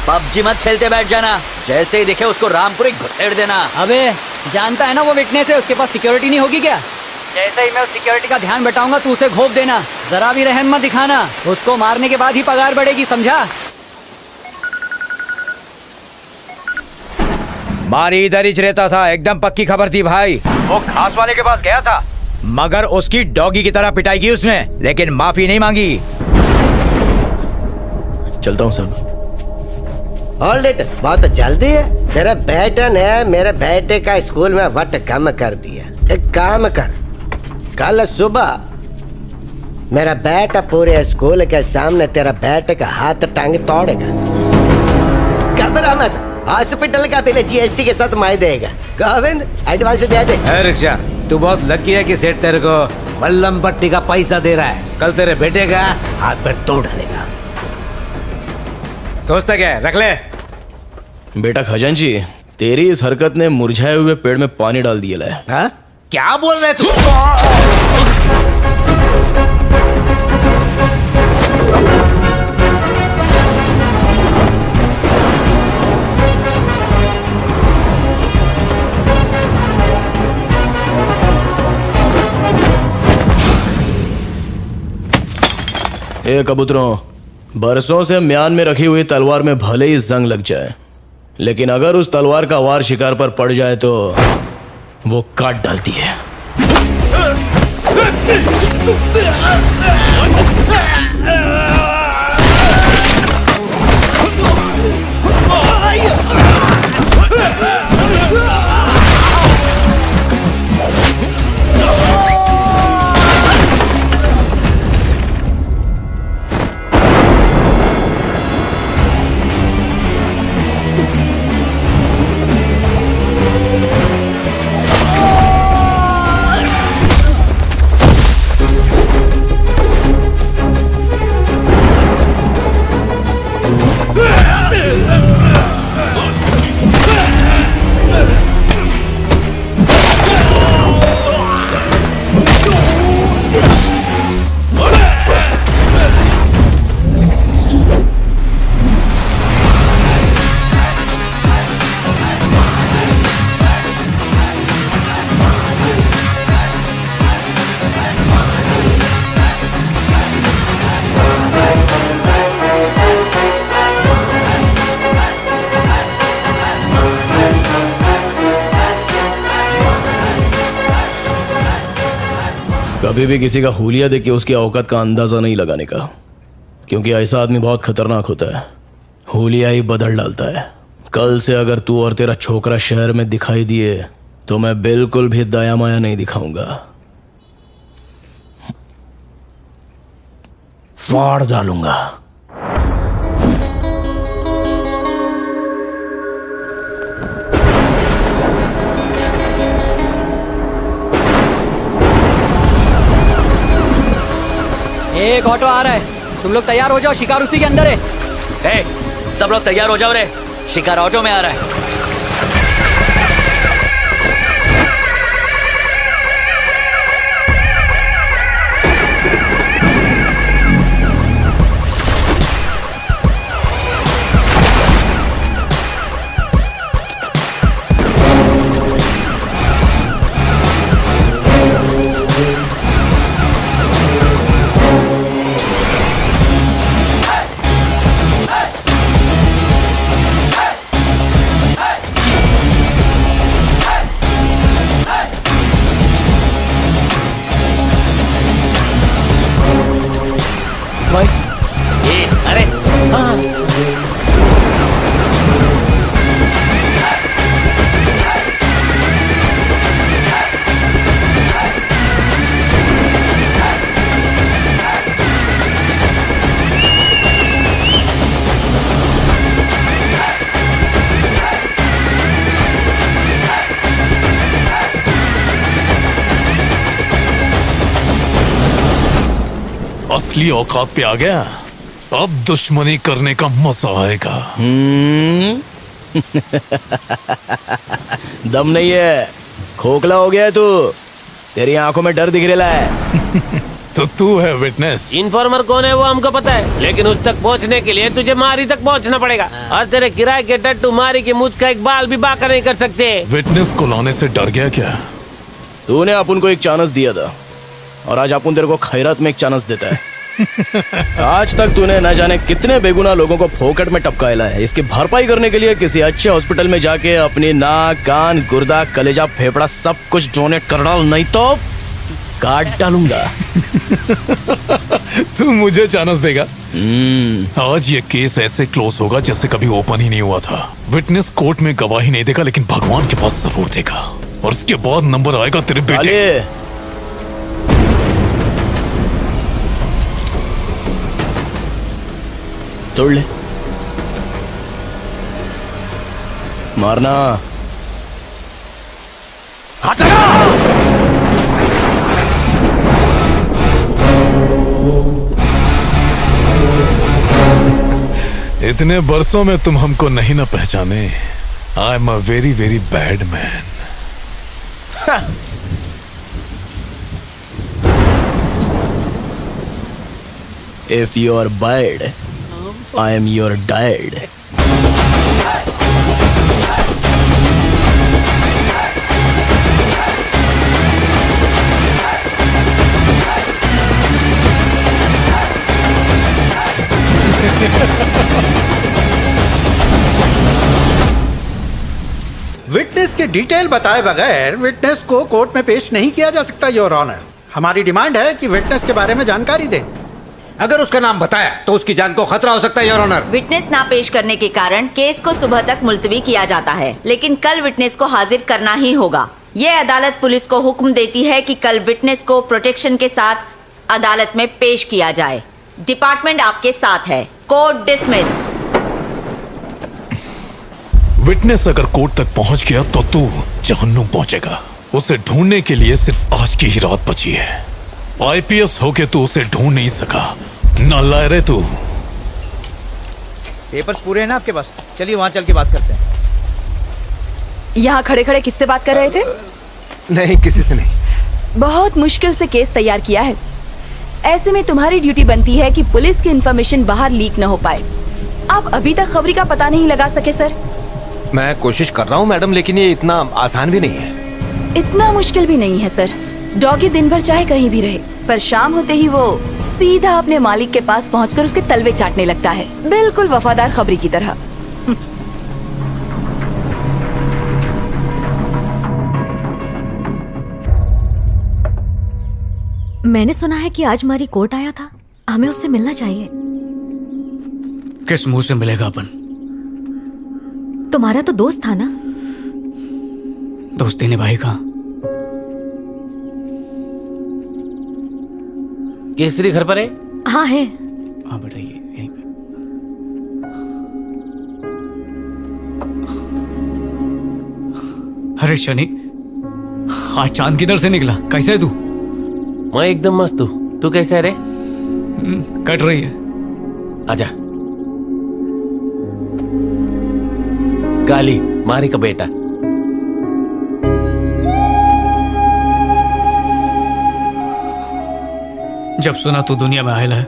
PUBG मत खेलते बैठ जाना, जैसे ही दिखे उसको रामपुरी घुसेड़ देना। अबे जानता है ना वो विटनेस है, उसके पास सिक्योरिटी नहीं होगी क्या? जैसे ही मैं उस सिक्योरिटी का ध्यान बटाऊंगा तू उसे घोप देना, जरा भी रहम मत दिखाना। उसको मारने के बाद ही पगार बढ़ेगी, समझा? मारी इधर ही रहता था, एकदम पक्की खबर थी भाई। वो घास वाले के पास गया था, मगर उसकी डॉगी की तरह पिटाई की उसने, लेकिन माफी नहीं मांगी। चलता हूँ सब। होल्ड इट, बहुत जल्दी है। तेरे बेटे ने मेरे बेटे का स्कूल में वट कम कर दिया। एक काम कर, कल सुबह मेरा बेटा पूरे स्कूल के सामने तेरा बेटे का हाथ टांग तोड़ेगा। घबरा मत, हॉस्पिटल का बिल जीएसटी के साथ मैं देगा। गोविंद एडवांस दे दे। रिक्शा, तू बहुत लकी है कि सेठ तेरे को मल्लम पट्टी का पैसा दे रहा है। कल तेरे बेटे का हाथ पैर तोड़ डालेगा। सोचता क्या है, रख ले। बेटा खजांची, तेरी इस हरकत ने मुरझाए हुए पेड़ में पानी डाल दिया है। हाँ? क्या बोल रहे तू? ए कबूतरों, बरसों से म्यान में रखी हुई तलवार में भले ही जंग लग जाए, लेकिन अगर उस तलवार का वार शिकार पर पड़ जाए तो वो काट डालती है। कभी भी किसी का हुलिया देख के उसकी औकात का अंदाजा नहीं लगाने का, क्योंकि ऐसा आदमी बहुत खतरनाक होता है। हुलिया ही बदल डालता है। कल से अगर तू और तेरा छोकरा शहर में दिखाई दिए तो मैं बिल्कुल भी दया माया नहीं दिखाऊंगा, फाड़ डालूंगा। एक ऑटो आ रहा है, तुम लोग तैयार हो जाओ, शिकार उसी के अंदर है। ए, सब लोग तैयार हो जाओ रे, शिकार ऑटो में आ रहा है। अरे हाँ। असली औकात पे आ गया, अब दुश्मनी करने का मजा आएगा। दम नहीं है, खोखला हो गया है तू। तेरी आंखों में डर दिख रहा है। तो तू है विटनेस। इन्फॉर्मर कौन है वो हमको पता है, लेकिन उस तक पहुंचने के लिए तुझे मारी तक पहुंचना पड़ेगा। और तेरे किराए के टट्टू मारी की मुझ का एक बाल भी बाका नहीं कर सकते। विटनेस को लाने से डर गया क्या? तूने अपन को एक चांस दिया था और आज अपन तेरे को खैरात में एक चांस देता है। आज तक तूने न जाने कितने बेगुनाह लोगों को फोकट में टपकाया है। इसकी भरपाई करने के लिए किसी अच्छे हॉस्पिटल में जाके अपनी नाक, कान, गुर्दा, कलेजा, फेफड़ा सब कुछ डोनेट कर डाल, नहीं तो काट डालूंगा। तू मुझे चांस देगा? आज ये केस ऐसे क्लोज होगा जैसे कभी ओपन ही नहीं हुआ था। विटनेस कोर्ट में गवाही नहीं देगा, लेकिन भगवान के पास जरूर देगा, और उसके बाद नंबर आएगा तेरे बेटे। तोड़ ले, मारना। हाथ लगा। इतने बरसों में तुम हमको नहीं ना पहचाने। I am a very very bad man. If you are bad, I am your dad. Witness के डिटेल बताए बगैर विटनेस को कोर्ट में पेश नहीं किया जा सकता योर ऑनर। हमारी डिमांड है कि विटनेस के बारे में जानकारी दें। अगर उसका नाम बताया तो उसकी जान को खतरा हो सकता है योर ऑनर। विटनेस ना पेश करने के कारण केस को सुबह तक मुलतवी किया जाता है, लेकिन कल विटनेस को हाजिर करना ही होगा। ये अदालत पुलिस को हुक्म देती है कि कल विटनेस को प्रोटेक्शन के साथ अदालत में पेश किया जाए। डिपार्टमेंट आपके साथ है। Court dismiss. विटनेस अगर कोर्ट तक पहुंच गया तो तू जहन्नुम पहुंचेगा। उसे ढूंढने के लिए सिर्फ आज की ही रात बची है। आईपीएस होके तू उसे ढूंढ नहीं सका, नालायक तू। पेपर्स पूरे हैं ना आपके पास? चलिए वहां चल के बात करते हैं। यहाँ खड़े खड़े किससे बात कर रहे थे? नहीं, किसी से नहीं। बहुत मुश्किल से केस तैयार किया है। ऐसे में तुम्हारी ड्यूटी बनती है कि पुलिस की इंफॉर्मेशन बाहर लीक न हो पाए। आप अभी तक खबरी का पता नहीं लगा सके सर। मैं कोशिश कर रहा हूँ मैडम, लेकिन ये इतना आसान भी नहीं है। इतना मुश्किल भी नहीं है सर। डॉगी दिन भर चाहे कहीं भी रहे, पर शाम होते ही वो सीधा अपने मालिक के पास पहुंचकर उसके तलवे चाटने लगता है, बिल्कुल वफादार खबरी की तरह। मैंने सुना है कि आज हमारी कोर्ट आया था, हमें उससे मिलना चाहिए। किस मुंह से मिलेगा अपन? तुम्हारा तो दोस्त था ना? दोस्ती निभाई कहाँ? केसरी घर पर है? हाँ है। हाँ बेटा, ये यहीं पे। अरे शनि, आज चांद किधर से निकला? कैसे है तू? मैं एकदम मस्त हूँ। तू कैसे है रे? कट रही है। आजा। काली मारी का बेटा। जब सुना तू दुनिया में आयल है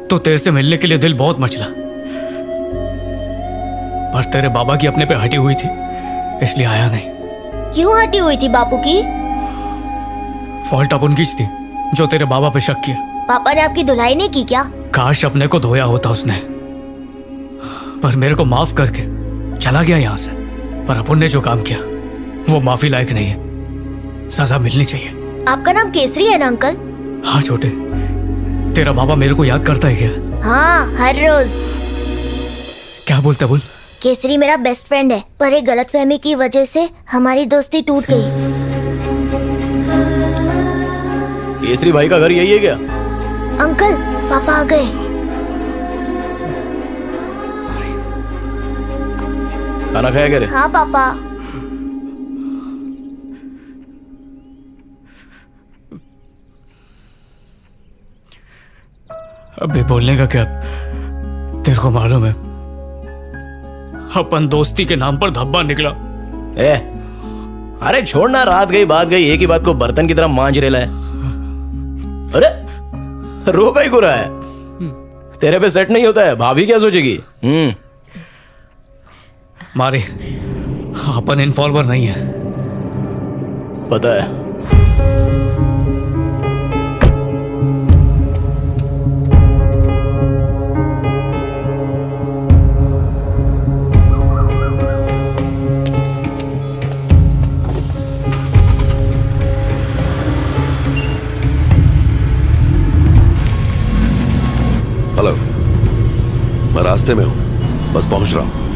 तो तेरे से मिलने के लिए दिल बहुत मचला, पर तेरे बाबा की अपने पे हटी हुई थी इसलिए आया नहीं। क्यों हटी हुई थी बापू की? फॉल्ट अपन की थी जो तेरे बाबा पे शक किया। पापा ने आपकी धुलाई नहीं की क्या? काश अपने को धोया होता उसने, पर मेरे को माफ करके चला गया यहाँ से। पर अपन ने जो काम किया वो माफी लायक नहीं है, सजा मिलनी चाहिए। आपका नाम केसरी है ना अंकल? हाँ छोटे, तेरा बाबा मेरे को याद करता है क्या? हाँ, हर रोज। क्या बोलता बोल? केसरी मेरा बेस्ट फ्रेंड है, पर एक गलतफहमी की वजह से हमारी दोस्ती टूट गई। केसरी भाई का घर यही है क्या? अंकल, पापा आ गए। खाना खाया क्या रे? हाँ पापा। अबे बोलने का क्या? तेरे को मालूम है अपन दोस्ती के नाम पर धब्बा निकला। अरे छोड़ना, रात गई बात गई, एक ही बात को बर्तन की तरह मांज रेला है। अरे रो का ही गुरा है, तेरे पे सेट नहीं होता है, भाभी क्या सोचेगी? मारी, अपन इन्फॉर्मर नहीं है। पता है। हेलो, मैं रास्ते में हूं, बस पहुंच रहा हूं।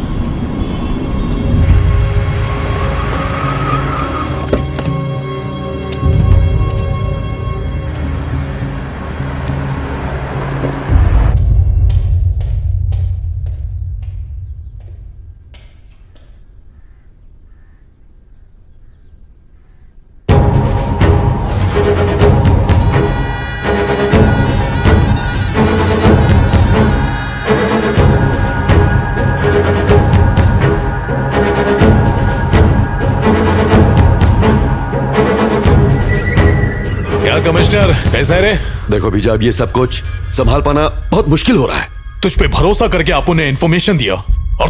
कमिश्नर कैसा है रे? देखो बीजा, अब ये सब कुछ संभाल पाना बहुत मुश्किल हो रहा है। तुझ पे भरोसा करके आपू ने इन्फॉर्मेशन दिया और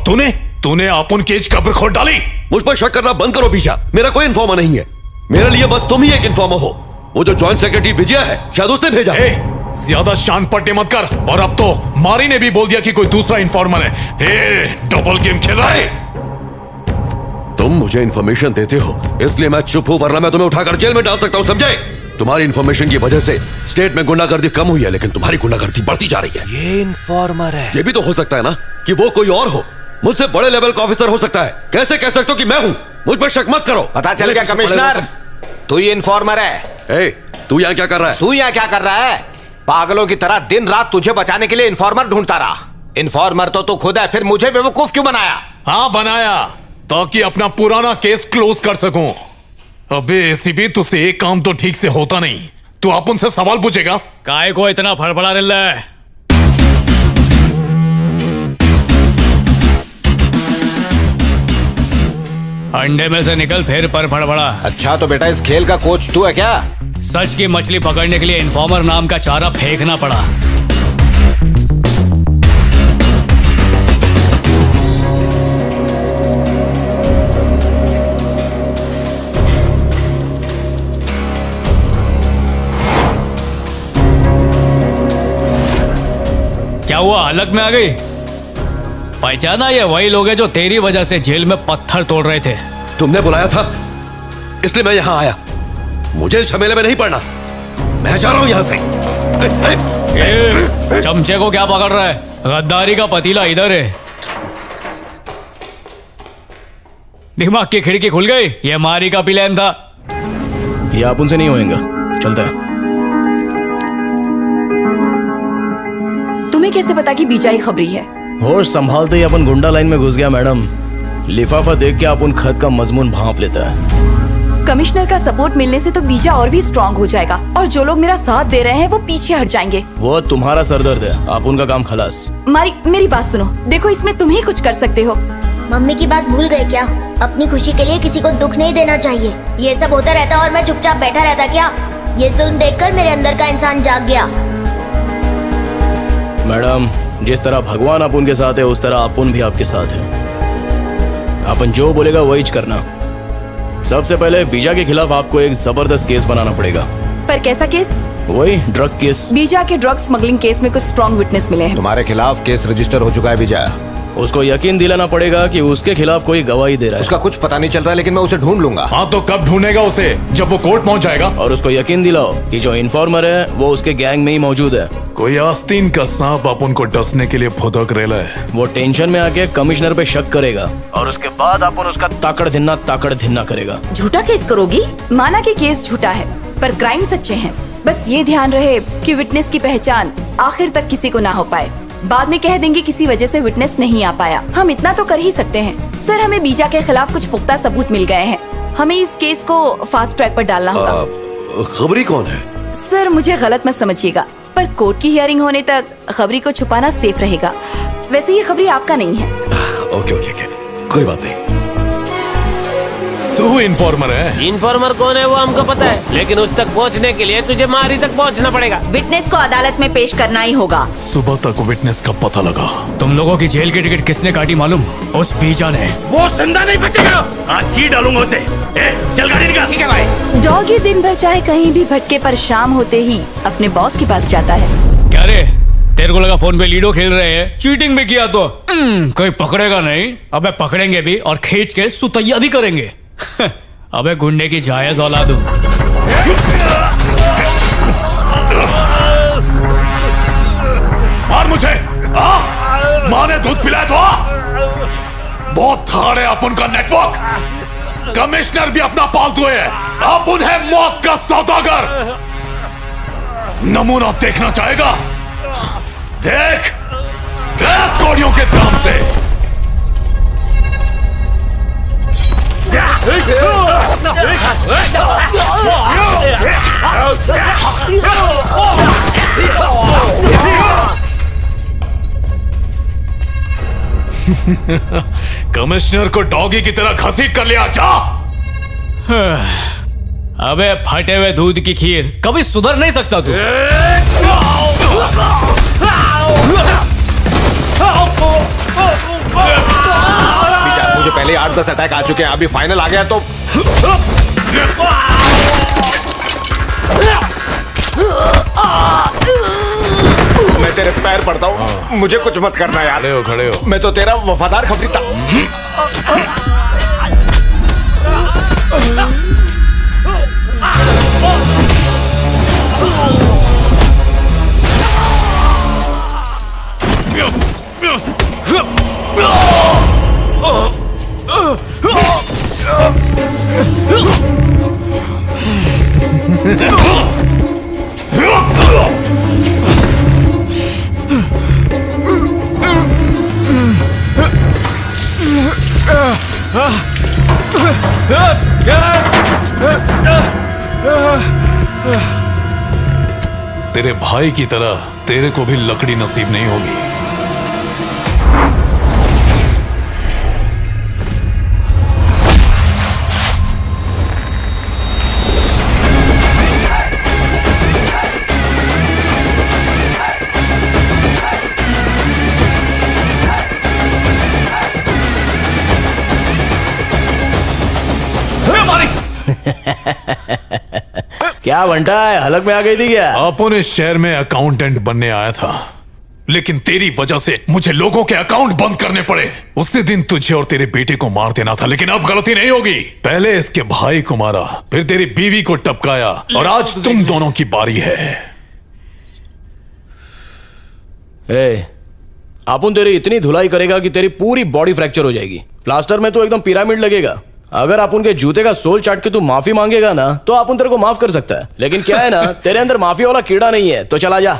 तूने आपुन केज कब्र खोद डाली। मुझ पर शक करना बंद करो बीजा, मेरा कोई इन्फॉर्मर नहीं है। मेरे लिए बस तुम ही एक इन्फॉर्मर हो। वो जो जॉइंट सेक्रेटरी विजय है, शायद उसने भेजा। ज्यादा शान पट्टे मत कर। और अब तो मारी ने भी बोल दिया कि कोई दूसरा इन्फॉर्मर है। डबल गेम खेल रहा है। तुम मुझे इन्फॉर्मेशन देते हो इसलिए मैं चुप हूं, वरना मैं तुम्हें उठाकर जेल में डाल सकता हूं, समझे? तुम्हारी इन्फॉर्मेशन की वजह से स्टेट में गुंडागर्दी कम हुई है, लेकिन तुम्हारी गुंडागर्दी बढ़ती जा रही है। ये इन्फॉर्मर है। ये भी तो हो सकता है ना कि वो कोई और हो, मुझसे बड़े लेवल का ऑफिसर हो सकता है। कैसे कह सकते हो कि मैं हूं? मुझ पर शक मत करो। पता चल गया कमिश्नर, तू ही इन्फॉर्मर है। तू यहाँ क्या कर रहा है? तू यहाँ क्या कर रहा है? पागलों की तरह दिन रात तुझे बचाने के लिए इन्फॉर्मर ढूंढता रहा। इन्फॉर्मर तो तू खुद है, फिर मुझे बेवकूफ क्यों बनाया? हाँ बनाया, ताकि अपना पुराना केस क्लोज कर सकूं। अबे एसीपी, तुझसे एक काम तो ठीक से होता नहीं। तू अपन से सवाल पूछेगा। काय को इतना फड़फड़ा रहा है? अंडे में से निकल फिर पर फड़फड़ा। अच्छा तो बेटा इस खेल का कोच तू है क्या? सच की मछली पकड़ने के लिए इन्फॉर्मर नाम का चारा फेंकना पड़ा। क्या हुआ, हलक में आ गई? पहचाना? ये वही लोग हैं जो तेरी वजह से जेल में पत्थर तोड़ रहे थे। तुमने बुलाया था इसलिए मैं यहाँ आया। मुझे इस झमेले में नहीं पड़ना, मैं जा रहा हूँ यहाँ से। चमचे को क्या पकड़ रहा है? गद्दारी का पतीला इधर है। दिमाग की खिड़की खुल गई। ये मारी का प्लान था। ये आप उनसे नहीं होएगा, चलता है। तुम्हें कैसे पता कि बीजा ही खबरी है? होश संभालते ही अपन गुंडा लाइन में घुस गया मैडम। लिफाफा देख के अपन खत का मजमून भांप लेता है। कमिश्नर का सपोर्ट मिलने से तो बीजा और भी स्ट्रांग हो जाएगा और जो लोग मेरा साथ दे रहे हैं वो पीछे हट जाएंगे। वो तुम्हारा सरदर्द है, आप उनका काम खलास। मारी, मेरी बात सुनो। देखो, इसमें तुम ही कुछ कर सकते हो। मम्मी की बात भूल गए क्या? अपनी खुशी के लिए किसी को दुख नहीं देना चाहिए। ये सब होता रहता और मैं चुपचाप बैठा रहता क्या? ये जुल्म देखकर मेरे अंदर का इंसान जाग गया। मैडम, जिस तरह भगवान अपन के साथ है उस तरह अपन भी आपके साथ है। अपन जो बोलेगा वही करना। सबसे पहले बीजा के खिलाफ आपको एक जबरदस्त केस बनाना पड़ेगा। पर कैसा केस? वही ड्रग केस। बीजा के ड्रग स्मगलिंग केस में कुछ स्ट्रॉन्ग विटनेस मिले हैं। तुम्हारे खिलाफ केस रजिस्टर हो चुका है बीजा। उसको यकीन दिलाना पड़ेगा कि उसके खिलाफ कोई गवाही दे रहा है। उसका कुछ पता नहीं चल रहा है, लेकिन मैं उसे ढूंढ लूंगा। हाँ तो कब ढूंढेगा उसे? जब वो कोर्ट पहुंच जाएगा। और उसको यकीन दिलाओ कि जो इन्फॉर्मर है वो उसके गैंग में ही मौजूद है। कोई आस्तीन का सांप अपन को डसने के लिए फुदक रेला है। वो टेंशन में आके कमिश्नर पे शक करेगा और उसके बाद अपन उसका ताकड़ धिन्ना करेगा। झूठा केस करोगी? माना कि केस झूठा है पर क्राइम सच्चे हैं। बस ये ध्यान रहे कि विटनेस की पहचान आखिर तक किसी को ना हो पाए। बाद में कह देंगे किसी वजह से विटनेस नहीं आ पाया। हम इतना तो कर ही सकते हैं। सर, हमें बीजा के खिलाफ कुछ पुख्ता सबूत मिल गए हैं। हमें इस केस को फास्ट ट्रैक पर डालना होगा। खबरी कौन है? सर, मुझे गलत मत समझिएगा, पर कोर्ट की हियरिंग होने तक खबरी को छुपाना सेफ रहेगा। वैसे ये खबरी आपका नहीं है। ओके, कोई बात नहीं। तू इन्फॉर्मर है? इन्फॉर्मर कौन है वो हमको पता है, लेकिन उस तक पहुंचने के लिए तुझे मारी तक पहुंचना पड़ेगा। विटनेस को अदालत में पेश करना ही होगा। सुबह तक विटनेस का पता लगा। तुम लोगों की जेल की टिकट किसने काटी मालूम? उस बीजा ने। वो जिंदा नहीं बचेगा, आज जी डालूंगा उसे। चल गाड़ी निकाल। ठीक है भाई। डॉगी दिन भर चाहे कहीं भी भटके पर शाम होते ही अपने बॉस के पास जाता है। क्या रे, तेरे को लगा फोन पे लूडो खेल रहे हैं? चीटिंग भी किया तो कोई पकड़ेगा नहीं। अबे पकड़ेंगे भी और खींच के सुतैया भी करेंगे। अबे गुंडे की जायज औलाद हूं। मार मुझे। माँ ने दूध पिलाया तो बहुत धाड़ है अपन का नेटवर्क। कमिश्नर भी अपना पालतू है, अपन है मौत का सौदागर। नमूना देखना चाहेगा? देख कोड़ियों के दाम से। कमिश्नर को डॉगी की तरह घसीट कर लिया। जा। अबे फटे हुए दूध की खीर, कभी सुधर नहीं सकता तू। मुझे पहले 8-10 अटैक आ चुके हैं, अभी फाइनल आ गया तो मैं तेरे पैर पड़ता हूँ, मुझे कुछ मत करना यार। खड़े हो। मैं तो तेरा वफादार खबरी था। तेरे भाई की तरह तेरे को भी लकड़ी नसीब नहीं होगी। क्या बंटा है, हलक में आ गई थी क्या? अपन इस शहर में अकाउंटेंट बनने आया था, लेकिन तेरी वजह से मुझे लोगों के अकाउंट बंद करने पड़े। उसी दिन तुझे और तेरे बेटे को मार देना था, लेकिन अब गलती नहीं होगी। पहले इसके भाई को मारा, फिर तेरी बीवी को टपकाया, और आज तुम दोनों की बारी है। अपन तेरी इतनी धुलाई करेगा कि तेरी पूरी बॉडी फ्रैक्चर हो जाएगी। प्लास्टर में तो एकदम पिरामिड लगेगा। अगर अपन के जूते का सोल चाट के तू माफी मांगेगा ना, तो अपन तेरे को माफ कर सकता है। लेकिन क्या है ना, तेरे अंदर माफी वाला कीड़ा नहीं है, तो चला जा।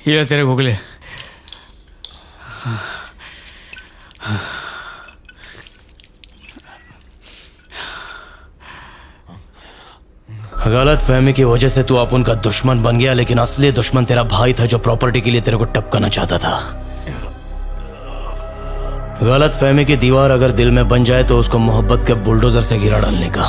ये तेरे गुगले। गलत फहमी की वजह से तू अपन का दुश्मन बन गया, लेकिन असली दुश्मन तेरा भाई था जो प्रॉपर्टी के लिए तेरे को टपकाना चाहता था। गलत फहमी की दीवार अगर दिल में बन जाए तो उसको मोहब्बत के बुलडोजर से गिरा डालने का।